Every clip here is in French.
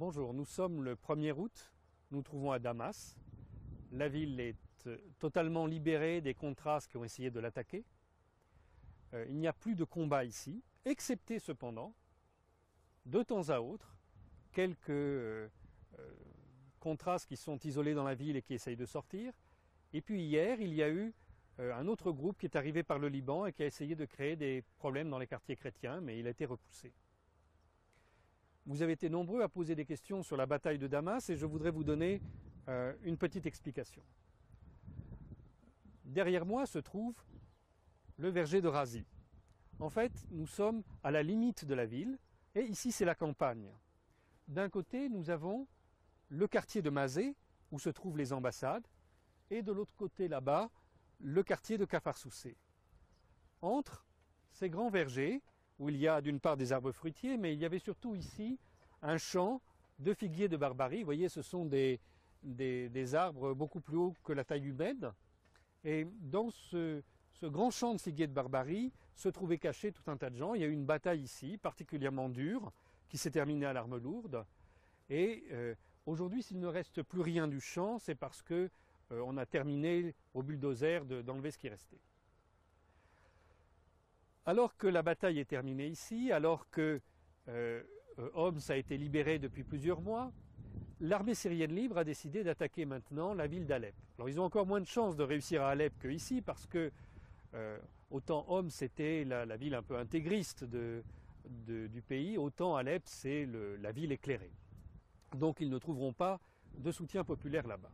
Bonjour, nous sommes le 1er août, nous nous trouvons à Damas. La ville est totalement libérée des contras qui ont essayé de l'attaquer. Il n'y a plus de combat ici, excepté cependant, de temps à autre, quelques contras qui sont isolés dans la ville et qui essayent de sortir. Et puis hier, il y a eu un autre groupe qui est arrivé par le Liban et qui a essayé de créer des problèmes dans les quartiers chrétiens, mais il a été repoussé. Vous avez été nombreux à poser des questions sur la bataille de Damas et je voudrais vous donner une petite explication. Derrière moi se trouve le verger de Razi. En fait, nous sommes à la limite de la ville et ici c'est la campagne. D'un côté, nous avons le quartier de Mazet où se trouvent les ambassades et de l'autre côté là-bas, le quartier de Kafar-Soussé. Entre ces grands vergers, où il y a d'une part des arbres fruitiers, mais il y avait surtout ici un champ de figuiers de Barbarie. Vous voyez, ce sont des arbres beaucoup plus hauts que la taille humaine. Et dans ce grand champ de figuiers de Barbarie se trouvait caché tout un tas de gens. Il y a eu une bataille ici, particulièrement dure, qui s'est terminée à l'arme lourde. Et aujourd'hui, s'il ne reste plus rien du champ, c'est parce que on a terminé au bulldozer d'enlever ce qui restait. Alors que la bataille est terminée ici, alors que Homs a été libéré depuis plusieurs mois, l'armée syrienne libre a décidé d'attaquer maintenant la ville d'Alep. Alors ils ont encore moins de chances de réussir à Alep qu'ici parce que autant Homs c'était la ville un peu intégriste du pays, autant Alep c'est la ville éclairée. Donc ils ne trouveront pas de soutien populaire là-bas.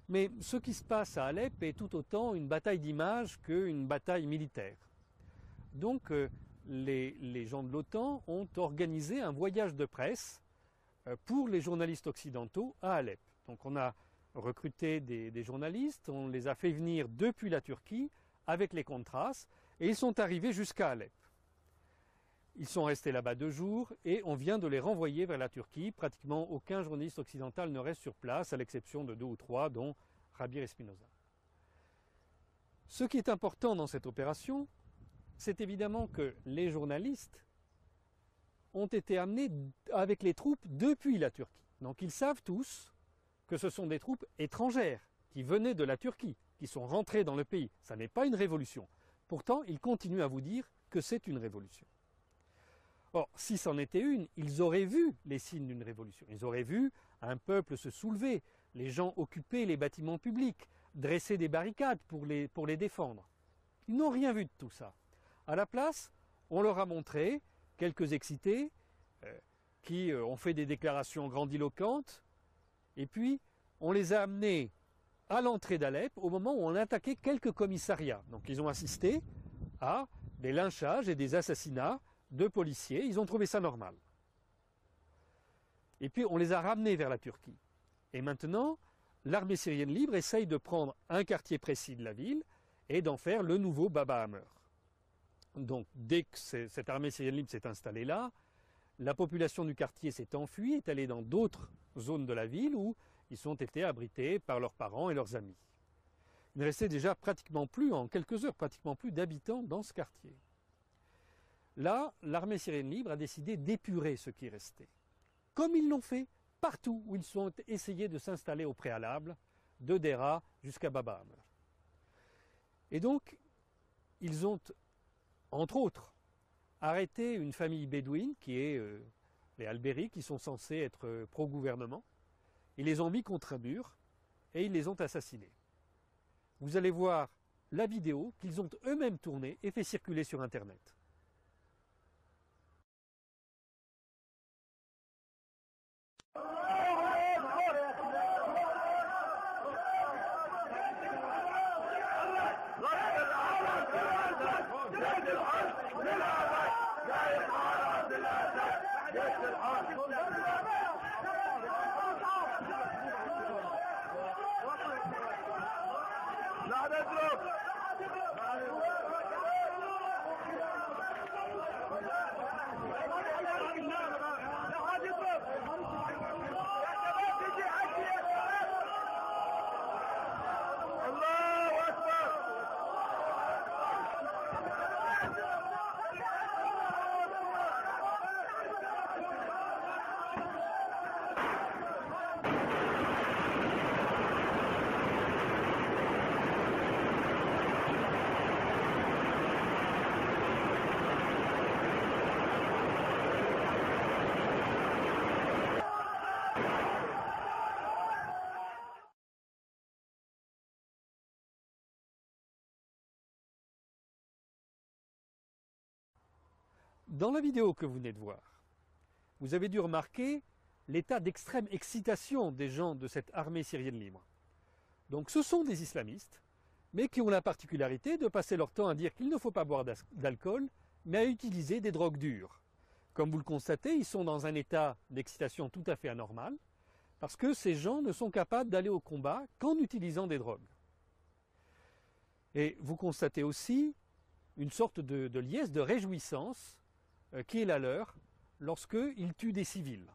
Mais ce qui se passe à Alep est tout autant une bataille d'image qu'une bataille militaire. Donc les gens de l'OTAN ont organisé un voyage de presse pour les journalistes occidentaux à Alep. Donc on a recruté des journalistes, on les a fait venir depuis la Turquie avec les contras et ils sont arrivés jusqu'à Alep. Ils sont restés là-bas 2 jours et on vient de les renvoyer vers la Turquie. Pratiquement aucun journaliste occidental ne reste sur place, à l'exception de 2 ou 3, dont Rabir Espinosa. Ce qui est important dans cette opération, c'est évidemment que les journalistes ont été amenés avec les troupes depuis la Turquie. Donc ils savent tous que ce sont des troupes étrangères qui venaient de la Turquie, qui sont rentrées dans le pays. Ça n'est pas une révolution. Pourtant, ils continuent à vous dire que c'est une révolution. Or, si c'en était une, ils auraient vu les signes d'une révolution. Ils auraient vu un peuple se soulever, les gens occuper les bâtiments publics, dresser des barricades pour les défendre. Ils n'ont rien vu de tout ça. À la place, on leur a montré quelques excités qui ont fait des déclarations grandiloquentes et puis on les a amenés à l'entrée d'Alep au moment où on attaquait quelques commissariats. Donc ils ont assisté à des lynchages et des assassinats de policiers, ils ont trouvé ça normal. Et puis on les a ramenés vers la Turquie. Et maintenant, l'armée syrienne libre essaye de prendre un quartier précis de la ville et d'en faire le nouveau Baba Hammer. Donc dès que cette armée syrienne libre s'est installée là, la population du quartier s'est enfuie, est allée dans d'autres zones de la ville où ils ont été abrités par leurs parents et leurs amis. Il ne restait déjà pratiquement plus, en quelques heures, pratiquement plus d'habitants dans ce quartier. Là, l'armée syrienne libre a décidé d'épurer ce qui restait. Comme ils l'ont fait partout où ils ont essayé de s'installer au préalable, de Dera jusqu'à Baba Hammer. Et donc, ils ont, entre autres, arrêté une famille bédouine qui est les Alberi, qui sont censés être pro-gouvernement. Ils les ont mis contre un mur et ils les ont assassinés. Vous allez voir la vidéo qu'ils ont eux-mêmes tournée et fait circuler sur Internet. لا نترك Dans la vidéo que vous venez de voir, vous avez dû remarquer l'état d'extrême excitation des gens de cette armée syrienne libre. Donc ce sont des islamistes, mais qui ont la particularité de passer leur temps à dire qu'il ne faut pas boire d'alcool, mais à utiliser des drogues dures. Comme vous le constatez, ils sont dans un état d'excitation tout à fait anormal, parce que ces gens ne sont capables d'aller au combat qu'en utilisant des drogues. Et vous constatez aussi une sorte de liesse, de réjouissance qui est la leur lorsqu'ils tuent des civils.